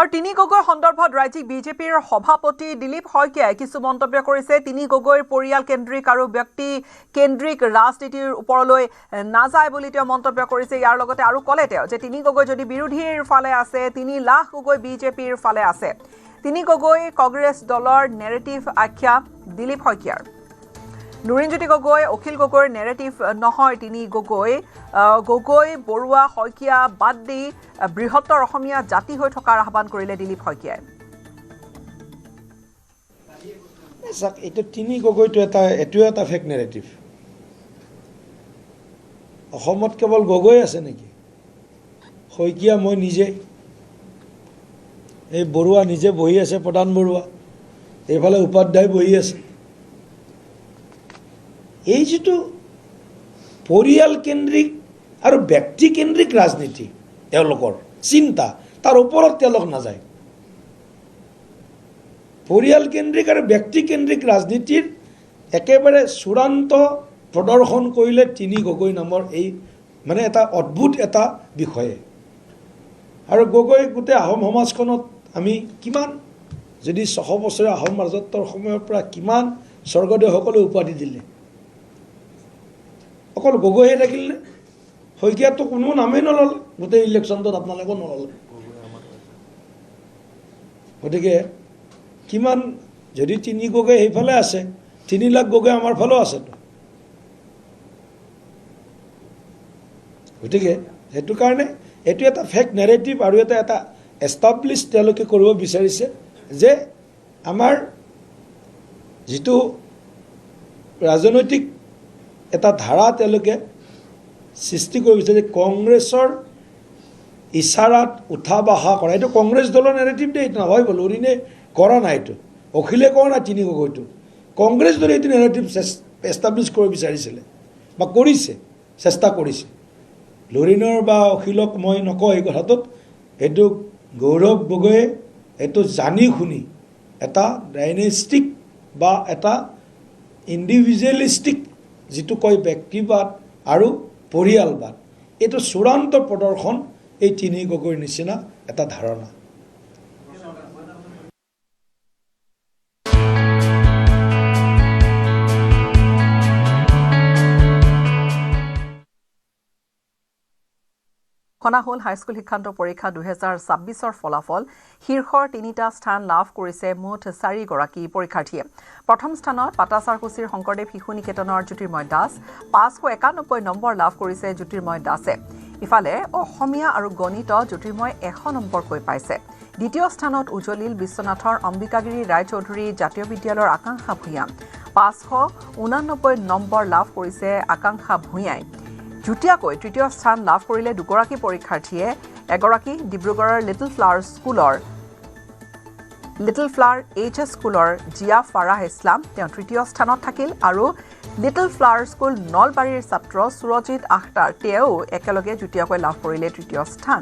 আৰু তিনি গগৈ সন্দৰ্ভত ৰাজ্যিক বিজেপিৰ সভাপতি দিলীপ শইকীয়াই কিছু মন্তব্য কৰিছে। তিনি গগৈৰ পৰিয়াল কেন্দ্ৰিক আৰু ব্যক্তি কেন্দ্ৰিক ৰাজনীতিৰ ওপৰলৈ নাযায় বুলি তেওঁ মন্তব্য কৰিছে। ইয়াৰ লগতে আৰু ক'লে তেওঁ যে তিনি গগৈ যদি বিৰোধীৰ ফালে আছে, 3 লাখ গগৈ বিজেপিৰ ফালে আছে। তিনি গগৈ কংগ্ৰেছ দলৰ নেৰেটিভ আখ্যা দিলীপ শইকীয়াৰ। নুৰিনজ্যোতি গগৈ, অখিল গগৈৰ নেৰেটিভ নহয় তিনি গগৈ। গগৈ, বৰুৱা, শইকীয়া বাদ দি বৃহত্তৰ অসমীয়া জাতি হৈ থকাৰ আহ্বান কৰিলে দিলীপ শইকীয়াই। এইটো তিনি গগৈটো এইটোও এটা ফেক নেৰেটিভ। অসমত কেৱল গগৈ আছে নেকি? শইকীয়া মই নিজে, এই বৰুৱা নিজে বহি আছে, প্ৰধান বৰুৱা, এইফালে উপাধ্যায় বহি আছে। এই যিটো পৰিয়াল কেন্দ্ৰিক আৰু ব্যক্তি কেন্দ্ৰিক ৰাজনীতি তেওঁলোকৰ চিন্তা, তাৰ ওপৰত তেওঁলোক নাযায়। পৰিয়াল কেন্দ্ৰিক আৰু ব্যক্তি কেন্দ্ৰিক ৰাজনীতিৰ একেবাৰে চূড়ান্ত প্ৰদৰ্শন কৰিলে তিনি গগৈ নামৰ এই মানে এটা অদ্ভুত এটা বিষয়ে। আৰু গগৈ গোটেই আহোম সমাজখনত আমি কিমান যদি 600 বছৰীয়া আহোম ৰাজত্বৰ সময়ৰ পৰা কিমান স্বৰ্গদেউসকলে উপাধি দিলে। অকল গগৈহে থাকিল নে? শইকীয়াতো কোনো নামেই নল'লে, গোটেই ইলেকশ্যনটোত আপোনালোকেও নল'লে। গতিকে কিমান যদি তিনি গগৈ সেইফালে আছে, 3 লাখ গগৈ আমাৰ ফালেও আছেতো। গতিকে সেইটো কাৰণে এইটো এটা ফেক নেৰেটিভ আৰু এটা এষ্টাব্লিছ তেওঁলোকে কৰিব বিচাৰিছে যে আমাৰ যিটো ৰাজনৈতিক এটা ধাৰা তেওঁলোকে সৃষ্টি কৰিব বিচাৰিছে, কংগ্ৰেছৰ ইচাৰাত উঠা বহা কৰা। এইটো কংগ্ৰেছ দলৰ নেৰেটিভ দেই, এইটো নহয় বোলো লৰিনে কৰা নাই, এইটো অখিলে কৰা নাই, তিনি গগৈটো কংগ্ৰেছ দলে এইটো নেৰেটিভ এষ্টাব্লিছ কৰিব বিচাৰিছিলে বা কৰিছে, চেষ্টা কৰিছে। লৰিনৰ বা অখিলক মই নকওঁ এই কথাটোত, এইটো গৌৰৱ গগৈয়ে এইটো জানি শুনি এটা ডাইনেষ্টিক বা এটা ইণ্ডিভিজুৱেলিষ্টিক যিটো কয় ব্যক্তিবাদ আৰু পৰিয়ালবাদ, এইটো চূড়ান্ত প্ৰদৰ্শন এই তিনি গগৈৰ নিচিনা এটা ধাৰণা। ঘোষণা হ'ল হাইস্কুল শিক্ষান্ত পৰীক্ষা 2026ৰ ফলাফল। শীৰ্ষৰ 3টা স্থান লাভ কৰিছে মুঠ 4 গৰাকী পৰীক্ষাৰ্থীয়ে। প্ৰথম স্থানত পাটাচাৰকুছিৰ শংকৰদেৱ শিশু নিকেতনৰ জ্যোতিৰ্ময় দাস, 591 নম্বৰ লাভ কৰিছে জ্যোতিৰ্ময় দাসে। ইফালে অসমীয়া আৰু গণিত জ্যোতিৰ্ময় 100 নম্বৰকৈ পাইছে। দ্বিতীয় স্থানত উজলিল বিশ্বনাথৰ অম্বিকাগিৰি ৰায়চৌধুৰী জাতীয় বিদ্যালয়ৰ আকাংক্ষা ভূঞা, 589 নম্বৰ লাভ কৰিছে আকাংক্ষা ভূঞাই। যুটীয়াকৈ তৃতীয় স্থান লাভ কৰিলে দুগৰাকী পৰীক্ষাৰ্থীয়ে। এগৰাকী ডিব্ৰুগড়ৰ লিটল ফ্লাৱাৰ HS স্কুলৰ জিয়া ফাৰাহ ইছলাম, তেওঁ তৃতীয় স্থানত থাকিল। আৰু লিটল ফ্লাৱাৰ স্কুল নলবাৰীৰ ছাত্ৰ সুৰজিৎ আখতাৰ, তেওঁ একেলগে যুটীয়াকৈ লাভ কৰিলে তৃতীয় স্থান।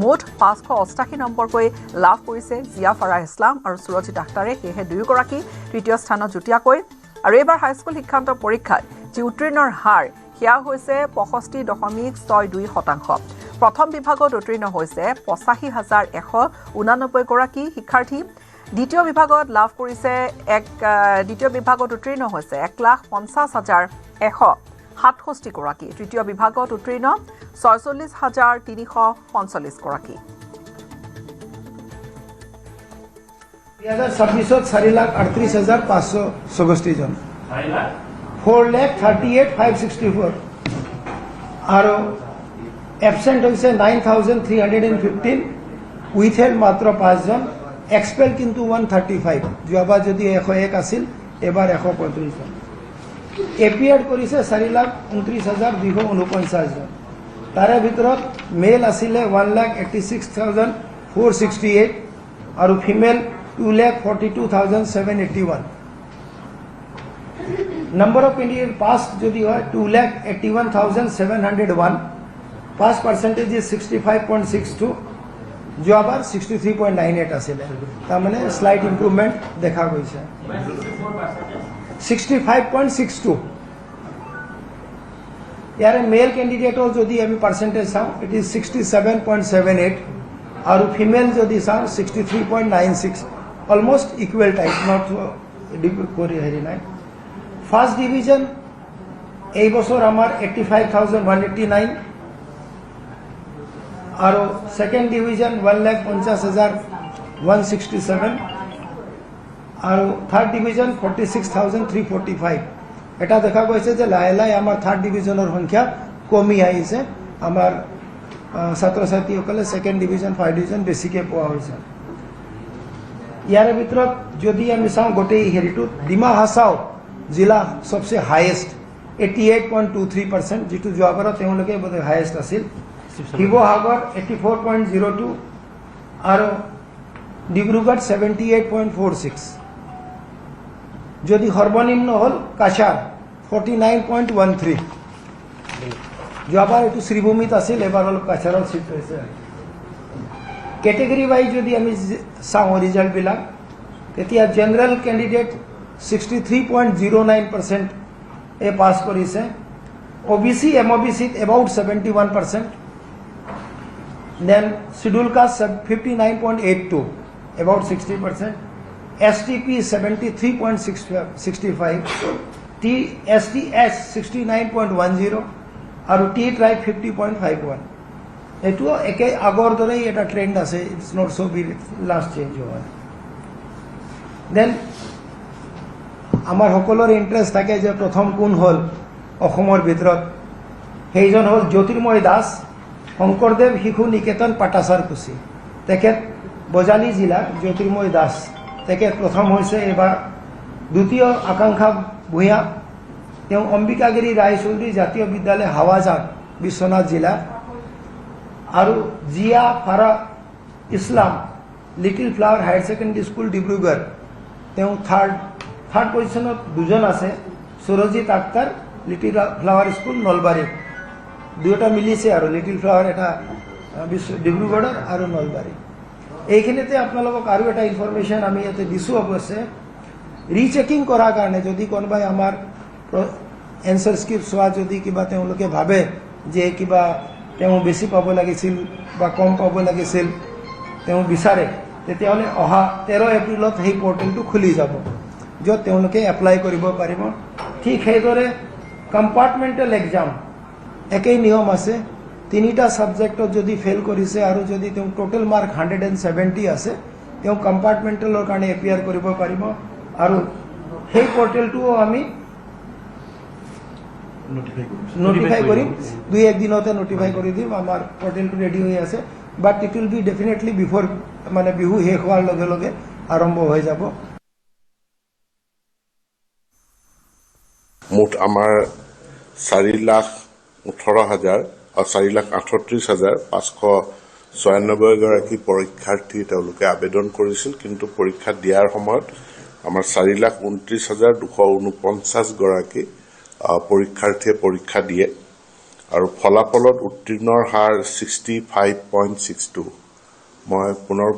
মুঠ 588 নম্বৰকৈ লাভ কৰিছে জিয়া ফাৰাহ ইছলাম আৰু সুৰজিৎ আখতাৰে, সেয়েহে দুয়োগৰাকী তৃতীয় স্থানত যুটীয়াকৈ। আৰু এইবাৰ হাইস্কুল শিক্ষান্ত পৰীক্ষাত যি উত্তীৰ্ণৰ হাৰ সেয়া হৈছে 65.62%। প্ৰথম বিভাগত উত্তীৰ্ণ হৈছে 85,189 গৰাকী শিক্ষাৰ্থী। দ্বিতীয় বিভাগত উত্তীৰ্ণ হৈছে 1,50,167 গৰাকী। তৃতীয় বিভাগত উত্তীৰ্ণ 46,345 গৰাকী। 2026 4,38,564 জন, 4,38,564 আৰু এবসেণ্ট হৈছে 9,315, উইথহেল্ড মাত্ৰ 5 জন, এক্সপেল কিন্তু 135। যোৱাবাৰ যদি 101 আছিল, এবাৰ 135 জন। এপিয়াৰ্ড কৰিছে 4,29,249 জন। তাৰে ভিতৰত মেল আছিলে 1,86,468 আৰু female 2,42,781। Number of candidates passed যদি হয় 2,81,701, pass percentage is 65.62, যোৱাবাৰ 63.98 আছিল। তাৰমানে স্লাইট ইম্প্ৰুভমেণ্ট দেখা গৈছে। 65.62। ইয়াৰে মেল কেণ্ডিডেটৰ যদি আমি পাৰ্চেণ্টেজ চাওঁ, ইট ইজ 67.78 और फीमेल जो चाँ 63.96 अलमोस्ट इक्वल टाइप नट हेरी ना फार्स्ट डिविजन এই বছর আমার 85,189 और सेकेंड डिविजन 1,50,167 और थार्ड डिविजन 46,345 এটা দেখা গৈছে যে লাহে লাহে আমার থার্ড ডিভিজনের সংখ্যা কমি আহিছে আমার ছাত্র ছাত্রীসকলে সেকেন্ড ডিভিজন ফার্স্ট ডিভিজন বেছিকে পোৱা হৈছে ইয়াৰ ভিতৰত যদি আমি চাওঁ গোটেই হেৰিটোত ডিমা হাছাও জিলা সবচে হাইয়েষ্ট 88.23% যেটো যোৱাবাৰত তেওঁলোকে বোধহয় হাইয়েষ্ট আছিল শিৱসাগৰ 84.02 আৰু ডিব্ৰুগড় 78.46 যদি সৰ্বনিম্ন হল কাছাৰ 49.13 যোৱাবাৰ এইটো শ্ৰীভূমিত আছিল এবাৰ অলপ কাছাৰত চিফ্ট হৈছে কেটেগৰী ৱাইজ যদি আমি চাওঁ ৰিজাল্ট বিলাক তেতিয়া জেনাৰেল ক্যান্ডিডেট 63.09% এ পাস কৰিছে OBC MOBC about 71% then scheduled caste 59.82 about 60% STP 73.65 STS 69.10 और T tribe 50.51 एटू एके आगर दरे एटा ट्रेंड আছে it's not so be last change हुआ देन আমাৰ সকলৰ ইন্টাৰেস্ট থাকে যে প্ৰথম কোন হল অসমৰ ভিতৰত সেইজন হল জ্যোতিৰ্ময় দাস শংকৰদেৱ শিশু নিকেতন পাটাচাৰকুছি তেখেত বজালী জিলা জ্যোতিৰ্ময় দাস তেখেত প্ৰথম হৈছে এবাৰ দ্বিতীয় আকাংক্ষা ভূঞা তেওঁ অম্বিকাগিৰি ৰায়চৌধুৰী জাতীয় বিদ্যালয় হাৱাজান বিশ্বনাথ জিলা আৰু Zia Fara Islam little flower higher secondary school Dibrugarh তেওঁ থাৰ্ড পজিশনত দুজন আছে Surajit Akhtar little flower school Nalbari দুটা মিলিছে আৰু লিটিল ফ্লাৱাৰ এটা ডিব্ৰুগড়ৰ আৰু নলবাৰী এইখিনিতে আপোনালোকক আৰু এটা ইনফৰমেশন আমি ইয়াতে দিছো অৱশ্যে ৰিচেকিং কৰাৰ কাৰণে যদি কোনোবাই আমাৰ এনসাৰ স্ক্ৰিপ্ট চোৱা যদি কিবা তেওঁলোকে ভাবে যে কিবা তেওঁ বেছি পাব লাগিছিল বা কম পাব লাগিছিল তেওঁ বিচাৰে তেতিয়াহলে অহা 13 এপ্ৰিলত সেই পৰ্টেলটো খুলি যাব য'ত তেওঁলোকে এপ্লাই কৰিব পাৰিব ঠিক সেইদৰে কম্পাৰ্টমেণ্টেল এক্সাম একেই নিয়ম আছে তিনিটা সাবজেক্টত যদি ফেল কৰিছে আৰু যদি তেওঁ টোটাল মাৰ্ক 170 আছে তেওঁ কম্পাৰ্টমেণ্টেলৰ কাৰণে এপিয়াৰ কৰিব পাৰিব আৰু সেই পৰ্টেলটো আমি নোটিফাই কৰিম দুই এক দিনতে নোটিফাই কৰি দিম আমাৰ পৰ্টেলটো ৰেডি হৈ আছে but it will be definitely বিফোৰ মানে বিহু শেষ হোৱাৰ লগে লগে আৰম্ভ হৈ যাব মুঠ আমাৰ 4,18,000 আৰু 4,38,596 গৰাকী পৰীক্ষাৰ্থী তেওঁলোকে আবেদন কৰিছিল কিন্তু পৰীক্ষা দিয়াৰ সময়ত আমাৰ 4,29,249 গৰাকী পৰীক্ষাৰ্থীয়ে পৰীক্ষা দিয়ে আৰু ফলাফলত উত্তীৰ্ণৰ হাৰ 65.62 মই পুনৰ